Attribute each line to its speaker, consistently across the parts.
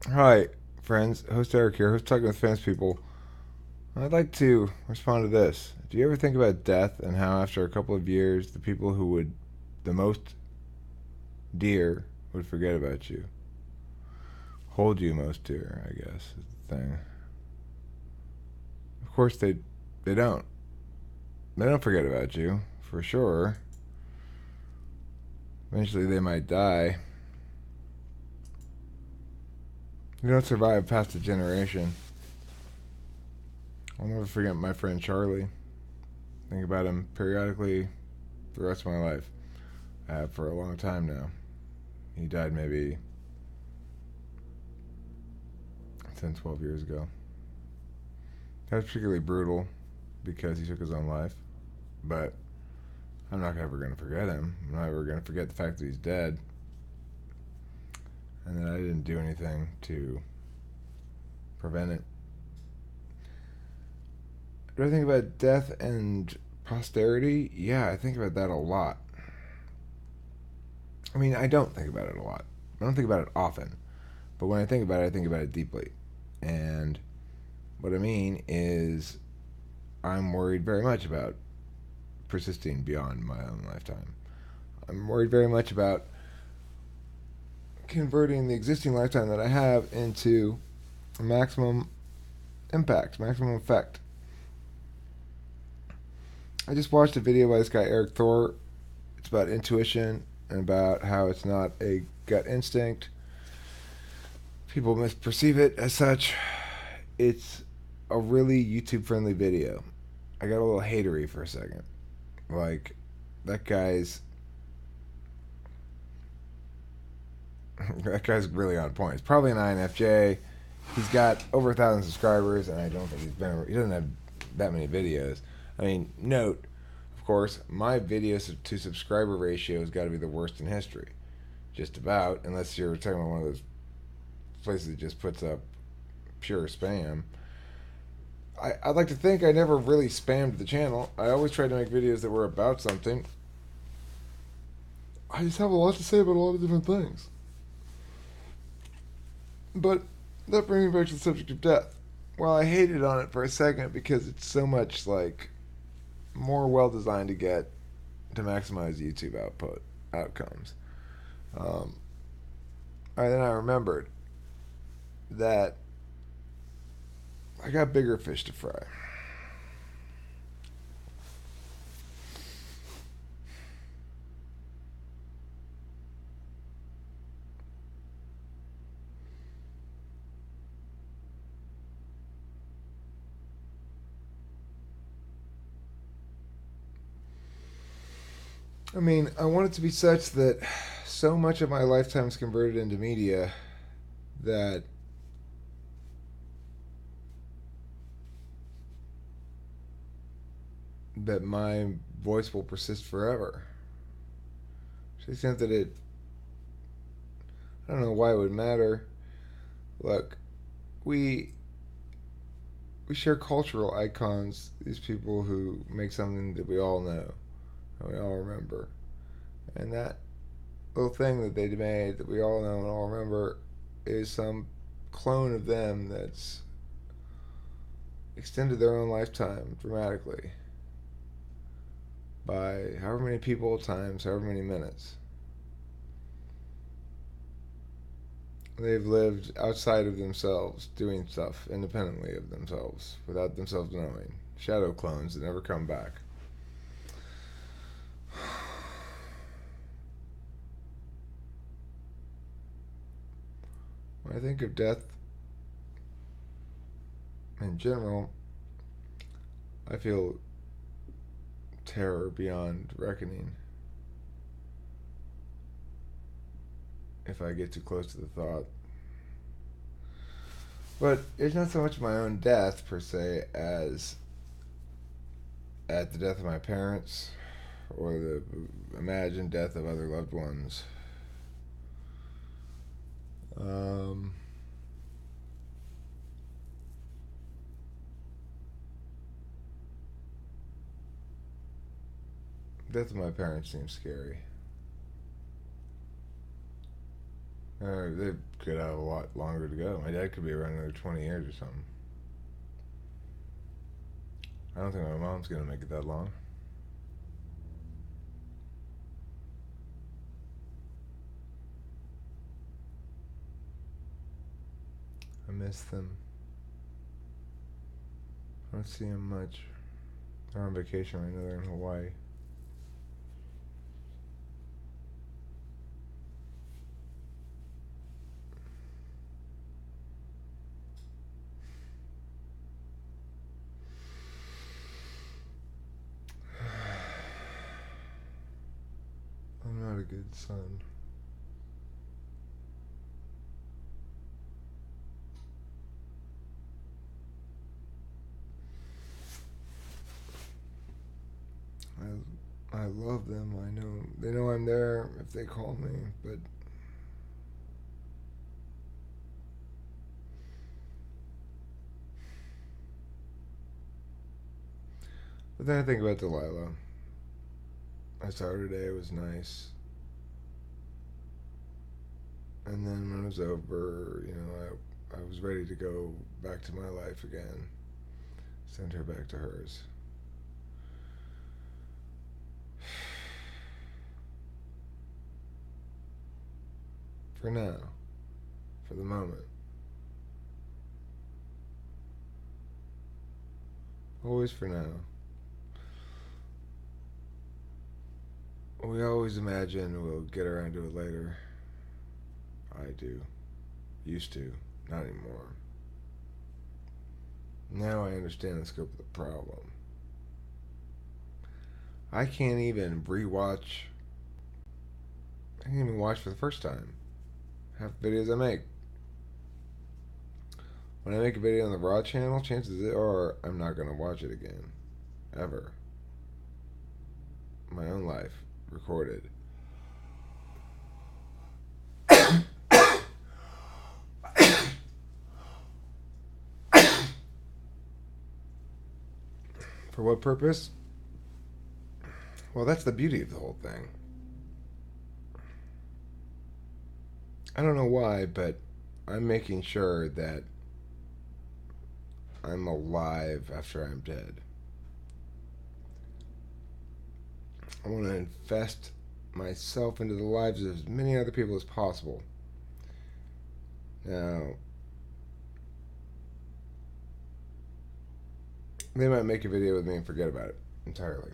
Speaker 1: Hi, friends. Host Eric here. Host Talking with Fans People. I'd like to respond to this. Do you ever think about death and how, after a couple of years, the people who would the most dear would forget about you? Hold you most dear, I guess, is the thing. Of course, they don't. They don't forget about you, for sure. Eventually, they might die. You don't survive past a generation. I'll never forget my friend Charlie. Think about him periodically the rest of my life. I have for a long time now. He died maybe 10, 12 years ago. That was particularly brutal because he took his own life. But I'm not ever going to forget him. I'm not ever going to forget the fact that he's dead and that I didn't do anything to prevent it. Do I think about death and posterity? Yeah, I think about that a lot. I mean, I don't think about it a lot. I don't think about it often. But when I think about it deeply. And what I mean is, I'm worried very much about persisting beyond my own lifetime. I'm worried very much about converting the existing lifetime that I have into maximum impact, maximum effect. I just watched a video by this guy, Eric Thor. It's about intuition and about how it's not a gut instinct. People misperceive it as such. It's a really YouTube friendly video. I got a little hatery for a second. Like, that guy's that guy's really on point. He's probably an INFJ. He's got over 1,000 subscribers, and I don't think he doesn't have that many videos. I mean, note, of course, my videos to subscriber ratio has got to be the worst in history. Just about, unless you're talking about one of those places that just puts up pure spam. I'd like to think I never really spammed the channel. I always tried to make videos that were about something. I just have a lot to say about a lot of different things. But that brings me back to the subject of death. Well, I hated on it for a second because it's so much like more well designed to maximize YouTube outcomes. Um, and then I remembered that I got bigger fish to fry. I mean, I want it to be such that so much of my lifetime is converted into media that my voice will persist forever. To the extent that I don't know why it would matter. Look, we we share cultural icons. These people who make something that we all know and we all remember, and that little thing that they made that we all know and all remember is some clone of them that's extended their own lifetime dramatically by however many people times however many minutes. They've lived outside of themselves, doing stuff independently of themselves, without themselves knowing. Shadow clones that never come back. When I think of death in general, I feel terror beyond reckoning if I get too close to the thought. But it's not so much my own death, per se, as at the death of my parents or the imagined death of other loved ones. Um, death of my parents seems scary. They could have a lot longer to go. My dad could be around another 20 years or something. I don't think my mom's gonna make it that long. I miss them. I don't see them much. They're on vacation right now. They're in Hawaii. I'm not a good son. I love them. I know they know I'm there if they call me, but then I think about Delilah. I saw her today. It was nice. And then when it was over, I was ready to go back to my life again. Send her back to hers. For now. For the moment. Always for now. We always imagine we'll get around to it later. I do. Used to. Not anymore. Now I understand the scope of the problem. I can't even rewatch. I can't even watch for the first time half the videos I make. When I make a video on the Raw channel, chances are I'm not going to watch it again. Ever. My own life. Recorded. For what purpose? Well, that's the beauty of the whole thing. I don't know why, but I'm making sure that I'm alive after I'm dead. I want to invest myself into the lives of as many other people as possible. Now, they might make a video with me and forget about it entirely.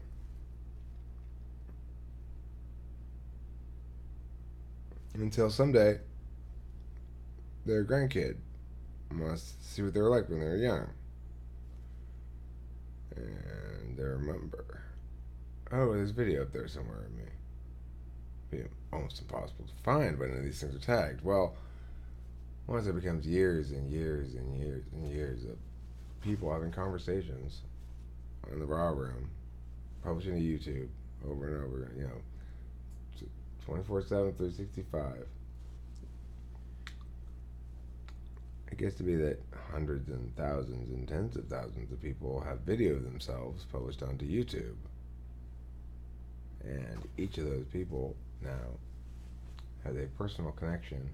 Speaker 1: Until someday, their grandkid wants to see what they were like when they were young. And they remember. Oh, there's a video up there somewhere of me. It'd be almost impossible to find when none of these things are tagged. Well, once it becomes years and years and years and years of people having conversations in the Raw Room, publishing to YouTube over and over, 24/7, 365. It gets to be that hundreds and thousands and tens of thousands of people have video of themselves published onto YouTube. And each of those people now has a personal connection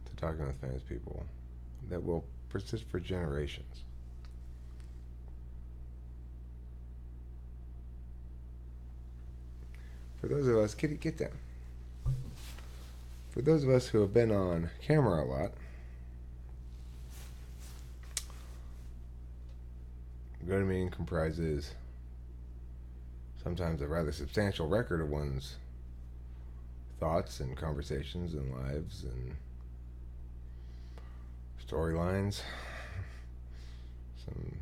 Speaker 1: to talking with famous people that will persist for generations. For those of us, Kitty, get down. For those of us who have been on camera a lot, GoToMeeting comprises sometimes a rather substantial record of one's thoughts and conversations and lives and storylines. Some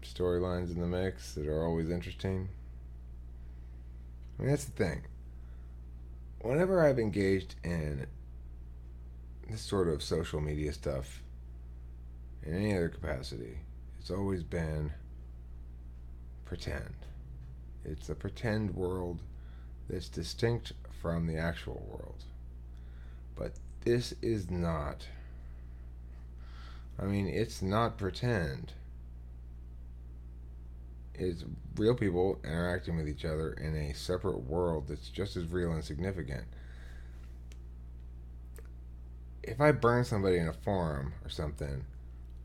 Speaker 1: storylines in the mix that are always interesting. I mean, that's the thing. Whenever I've engaged in this sort of social media stuff in any other capacity, it's always been pretend. It's a pretend world that's distinct from the actual world. But this is not. I mean, it's not pretend. It's real people interacting with each other in a separate world that's just as real and significant. if I burn somebody in a forum or something,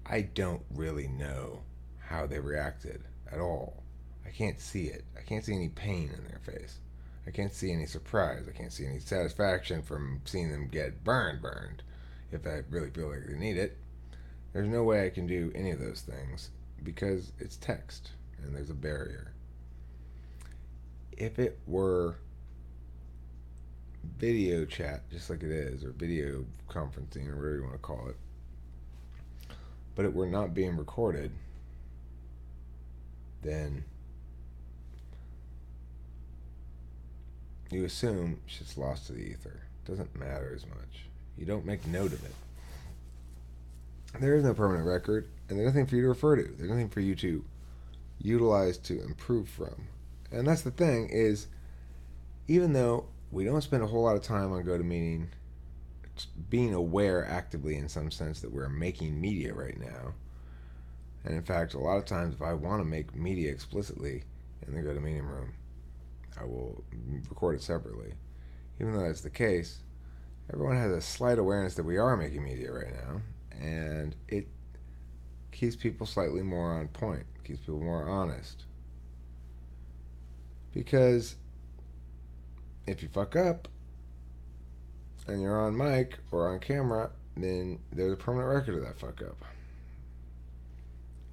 Speaker 1: I don't really know how they reacted at all. I can't see it. I can't see any pain in their face. I can't see any surprise. I can't see any satisfaction from seeing them get burned, if I really feel like they need it. There's no way I can do any of those things because it's text and there's a barrier. If it were video chat, just like it is, or video conferencing, or whatever you want to call it, but it were not being recorded, then you assume shit's lost to the ether. It doesn't matter as much. You don't make note of it. There is no permanent record, and there's nothing for you to refer to. There's nothing for you to utilize to improve from. And that's the thing is, even though we don't spend a whole lot of time on GoToMeeting, being aware actively in some sense that we're making media right now, and in fact, a lot of times if I want to make media explicitly in the GoToMeeting room, I will record it separately. Even though that's the case, everyone has a slight awareness that we are making media right now, and it keeps people slightly more on point, keeps people more honest. Because if you fuck up and you're on mic or on camera, then there's a permanent record of that fuck up.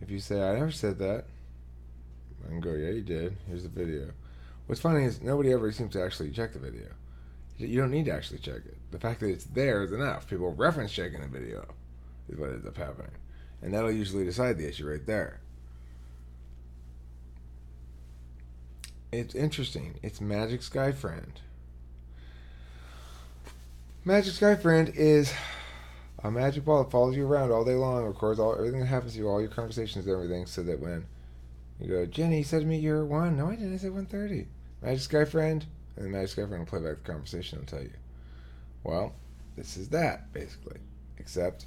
Speaker 1: If you say, I never said that, I can go, yeah, you did. Here's the video. What's funny is nobody ever seems to actually check the video. You don't need to actually check it. The fact that it's there is enough. People reference checking the video is what ends up happening. And that'll usually decide the issue right there. It's interesting. It's Magic Sky Friend. Magic Sky Friend is a magic ball that follows you around all day long, records everything that happens to you, all your conversations and everything, so that when you go, Jenny, you said to me you're 1. No, I didn't. I said 1:30. Magic Sky Friend. And the Magic Sky Friend will play back the conversation and tell you. Well, this is that, basically. Except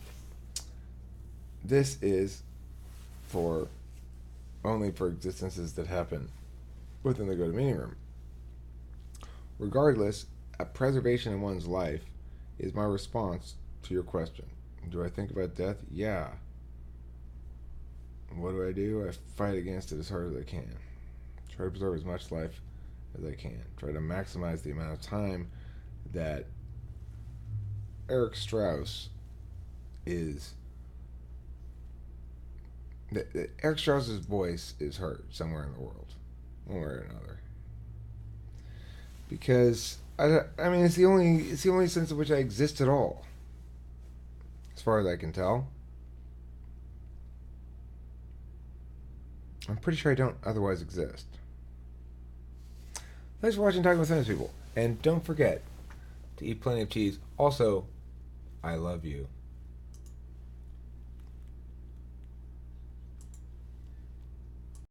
Speaker 1: this is only for existences that happen within the GoToMeeting room. Regardless, a preservation in one's life is my response to your question. Do I think about death? Yeah. What do? I fight against it as hard as I can. Try to preserve as much life as I can. Try to maximize the amount of time that Eric Strauss is. Eric Strauss's voice is heard somewhere in the world, one way or another. Because I mean, it's the only sense in which I exist at all, as far as I can tell. I'm pretty sure I don't otherwise exist. Thanks for watching Talking with Famous People. And don't forget to eat plenty of cheese. Also, I love you.